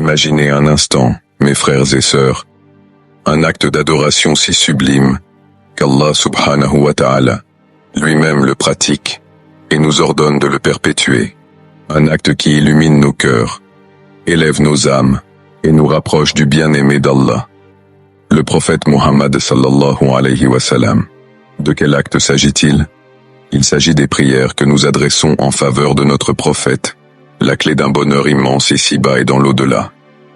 Imaginez un instant, mes frères et sœurs, un acte d'adoration si sublime qu'Allah subhanahu wa ta'ala lui-même le pratique et nous ordonne de le perpétuer. Un acte qui illumine nos cœurs, élève nos âmes et nous rapproche du bien-aimé d'Allah. Le prophète Muhammad sallallahu alayhi wa sallam. De quel acte s'agit-il? Il s'agit des prières que nous adressons en faveur de notre prophète, la clé d'un bonheur immense ici-bas et dans l'au-delà.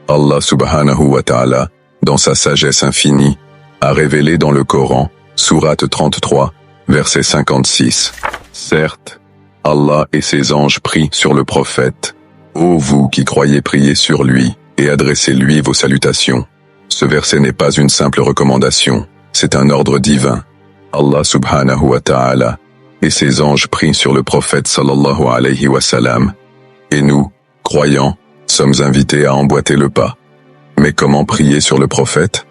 Allah subhanahu wa ta'ala, dans sa sagesse infinie, a révélé dans le Coran, sourate 33, verset 56. Certes, Allah et ses anges prient sur le prophète. Ô vous qui croyez, priez sur lui et adressez-lui vos salutations. Ce verset n'est pas une simple recommandation, c'est un ordre divin. Allah subhanahu wa ta'ala et ses anges prient sur le prophète sallallahu alayhi wa sallam. Et nous, croyants, sommes invités à emboîter le pas. Mais comment prier sur le prophète?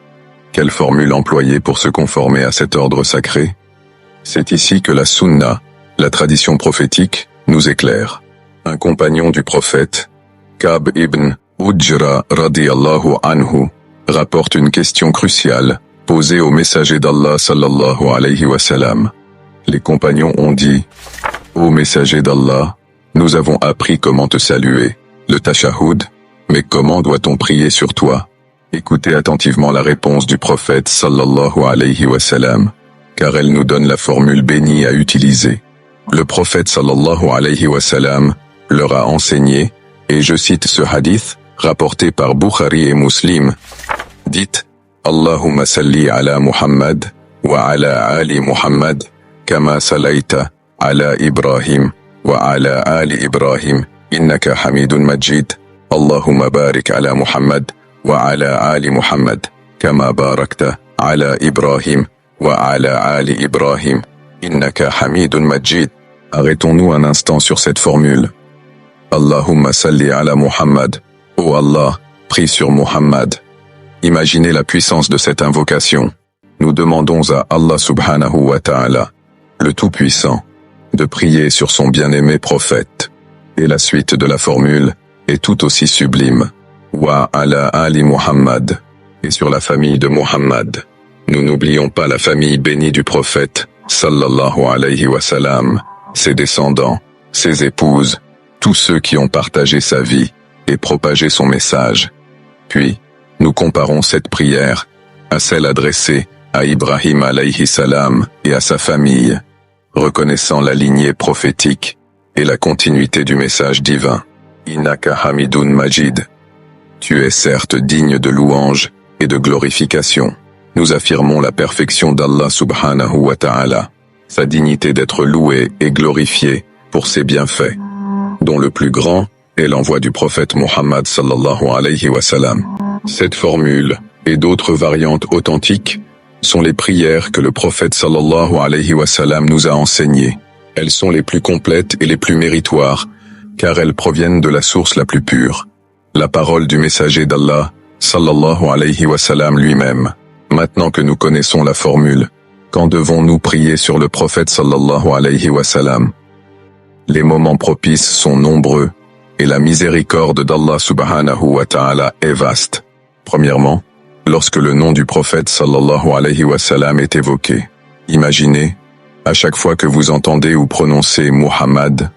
Quelle formule employer pour se conformer à cet ordre sacré? C'est ici que la sunna, la tradition prophétique, nous éclaire. Un compagnon du prophète, Ka'b ibn Ujra radiyallahu anhu, rapporte une question cruciale, posée au messager d'Allah sallallahu alayhi wa sallam. Les compagnons ont dit, « Ô messager d'Allah, nous avons appris comment te saluer, le tashahhud, mais comment doit-on prier sur toi ?» Écoutez attentivement la réponse du prophète sallallahu alayhi wa sallam, car elle nous donne la formule bénie à utiliser. Le prophète sallallahu alayhi wa sallam leur a enseigné, et je cite ce hadith, rapporté par Bukhari et Muslim, dites « Allahumma salli ala Muhammad wa ala ali Muhammad kama salaita ala Ibrahim wa ala ali Ibrahim innaka hamidun majid Allahumma barik ala Muhammad wa ala ali Muhammad kama barakta ala Ibrahim wa ala ali Ibrahim innaka hamidun majid » Arrêtons-nous un instant sur cette formule. Allahumma salli ala Muhammad. Ô Allah, prie sur Muhammad. Imaginez la puissance de cette invocation. Nous demandons à Allah subhanahu wa ta'ala, le Tout-Puissant, de prier sur son bien-aimé prophète. Et la suite de la formule est tout aussi sublime. Wa ala ali Muhammad. Et sur la famille de Muhammad. Nous n'oublions pas la famille bénie du prophète, sallallahu alayhi wa sallam, ses descendants, ses épouses, tous ceux qui ont partagé sa vie et propagé son message. Puis, nous comparons cette prière à celle adressée à Ibrahim alayhi salam et à sa famille, reconnaissant la lignée prophétique et la continuité du message divin. Innaka hamidun majid. Tu es certes digne de louange et de glorification. Nous affirmons la perfection d'Allah subhanahu wa ta'ala, sa dignité d'être loué et glorifié pour ses bienfaits, dont le plus grand est l'envoi du prophète Muhammad sallallahu alayhi wa sallam. Cette formule et d'autres variantes authentiques sont les prières que le prophète sallallahu alayhi wa sallam nous a enseignées. Elles sont les plus complètes et les plus méritoires, car elles proviennent de la source la plus pure, la parole du messager d'Allah sallallahu alayhi wa sallam lui-même. Maintenant que nous connaissons la formule, quand devons-nous prier sur le prophète sallallahu alayhi wa sallam? Les moments propices sont nombreux, et la miséricorde d'Allah subhanahu wa ta'ala est vaste. Premièrement, lorsque le nom du prophète sallallahu alayhi wa sallam est évoqué. Imaginez, à chaque fois que vous entendez ou prononcez Muhammad,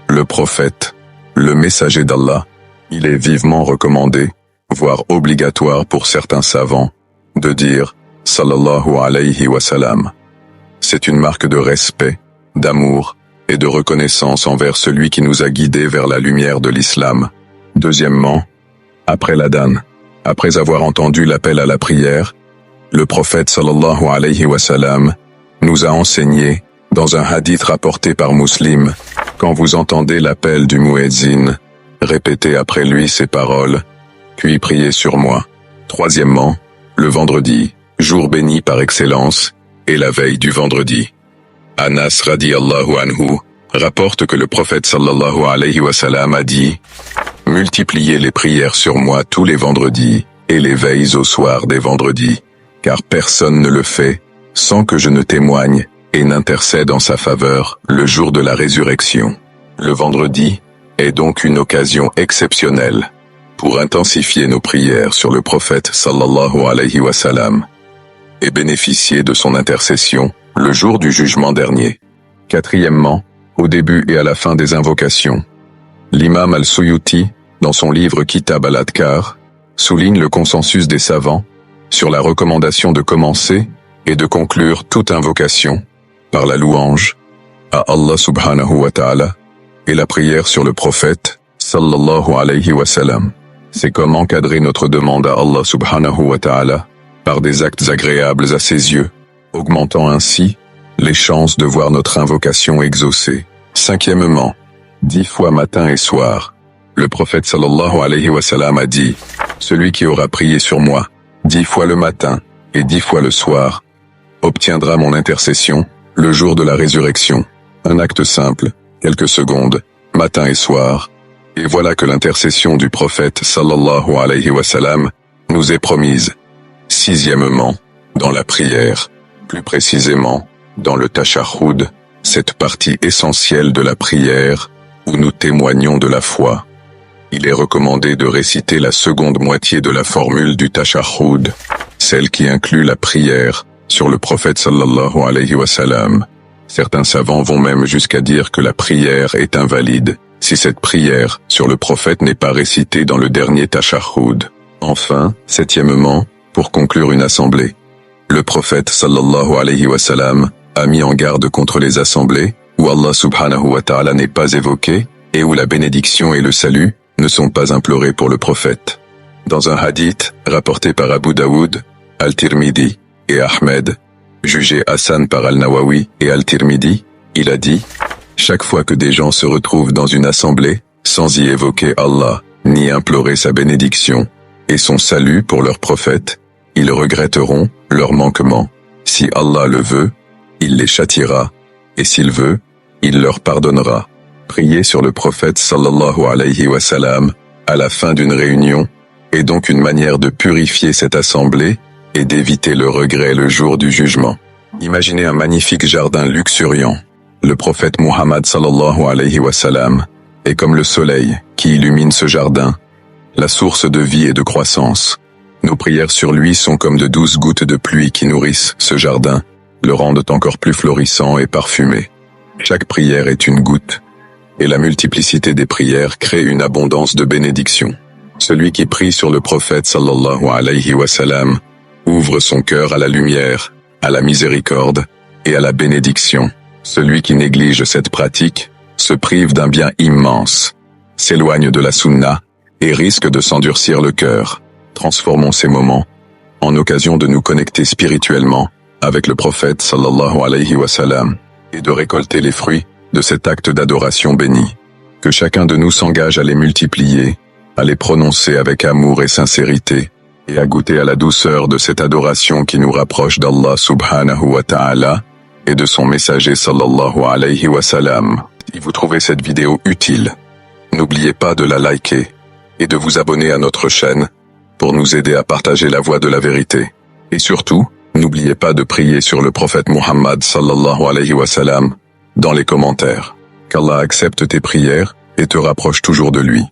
le prophète, le messager d'Allah, il est vivement recommandé, voire obligatoire pour certains savants, de dire sallallahu alayhi wa sallam. C'est une marque de respect, d'amour et de reconnaissance envers celui qui nous a guidés vers la lumière de l'islam. Deuxièmement, après l'adhan, après avoir entendu l'appel à la prière, le prophète sallallahu alayhi wa sallam nous a enseigné, dans un hadith rapporté par Muslim, quand vous entendez l'appel du muezzin, répétez après lui ces paroles, puis priez sur moi. Troisièmement, le vendredi, jour béni par excellence, et la veille du vendredi. Anas radiyallahu anhu rapporte que le prophète sallallahu alayhi wa sallam a dit « Multipliez les prières sur moi tous les vendredis et les veilles au soir des vendredis, car personne ne le fait sans que je ne témoigne et n'intercède en sa faveur le jour de la résurrection. » Le vendredi est donc une occasion exceptionnelle, pour intensifier nos prières sur le prophète sallallahu alayhi wa sallam et bénéficier de son intercession le jour du jugement dernier. Quatrièmement, au début et à la fin des invocations. L'imam al-Suyuti, dans son livre Kitab al-Adkar, souligne le consensus des savants sur la recommandation de commencer et de conclure toute invocation par la louange à Allah subhanahu wa ta'ala et la prière sur le prophète sallallahu alayhi wa sallam. C'est comme encadrer notre demande à Allah subhanahu wa ta'ala par des actes agréables à ses yeux, augmentant ainsi les chances de voir notre invocation exaucée. Cinquièmement, 10 fois matin et soir. Le prophète sallallahu alayhi wa sallam a dit « Celui qui aura prié sur moi 10 fois le matin et 10 fois le soir obtiendra mon intercession le jour de la résurrection. » Un acte simple, quelques secondes, matin et soir. Et voilà que l'intercession du prophète sallallahu alayhi wa sallam nous est promise. Sixièmement, dans la prière, plus précisément dans le tashahhud, cette partie essentielle de la prière où nous témoignons de la foi. Il est recommandé de réciter la seconde moitié de la formule du tashahhud, celle qui inclut la prière sur le prophète sallallahu alayhi wa sallam. Certains savants vont même jusqu'à dire que la prière est invalide si cette prière sur le prophète n'est pas récitée dans le dernier tashahhud. Enfin, septièmement, pour conclure une assemblée, le prophète sallallahu alayhi wa sallam a mis en garde contre les assemblées où Allah subhanahu wa ta'ala n'est pas évoqué et où la bénédiction et le salut ne sont pas implorés pour le prophète. Dans un hadith rapporté par Abu Daoud, Al-Tirmidhi et Ahmed, jugé Hassan par Al-Nawawi et Al-Tirmidhi, il a dit « Chaque fois que des gens se retrouvent dans une assemblée, sans y évoquer Allah, ni implorer sa bénédiction et son salut pour leur prophète, ils regretteront leur manquement. Si Allah le veut, il les châtiera, et s'il veut, il leur pardonnera. » Prier sur le prophète sallallahu alayhi wa sallam à la fin d'une réunion est donc une manière de purifier cette assemblée et d'éviter le regret le jour du jugement. Imaginez un magnifique jardin luxuriant. Le prophète Muhammad sallallahu alayhi wa sallam est comme le soleil qui illumine ce jardin, la source de vie et de croissance. Nos prières sur lui sont comme de douces gouttes de pluie qui nourrissent ce jardin, le rendent encore plus florissant et parfumé. Chaque prière est une goutte, et la multiplicité des prières crée une abondance de bénédictions. Celui qui prie sur le prophète sallallahu alayhi wa sallam ouvre son cœur à la lumière, à la miséricorde et à la bénédiction. Celui qui néglige cette pratique se prive d'un bien immense, s'éloigne de la sunna et risque de s'endurcir le cœur. Transformons ces moments en occasion de nous connecter spirituellement avec le prophète sallallahu alayhi wa sallam et de récolter les fruits de cet acte d'adoration béni. Que chacun de nous s'engage à les multiplier, à les prononcer avec amour et sincérité, et à goûter à la douceur de cette adoration qui nous rapproche d'Allah subhanahu wa ta'ala et de son messager sallallahu alayhi wa sallam. Si vous trouvez cette vidéo utile, n'oubliez pas de la liker et de vous abonner à notre chaîne pour nous aider à partager la voie de la vérité. Et surtout, n'oubliez pas de prier sur le prophète Muhammad sallallahu alayhi wa sallam dans les commentaires. Qu'Allah accepte tes prières et te rapproche toujours de lui.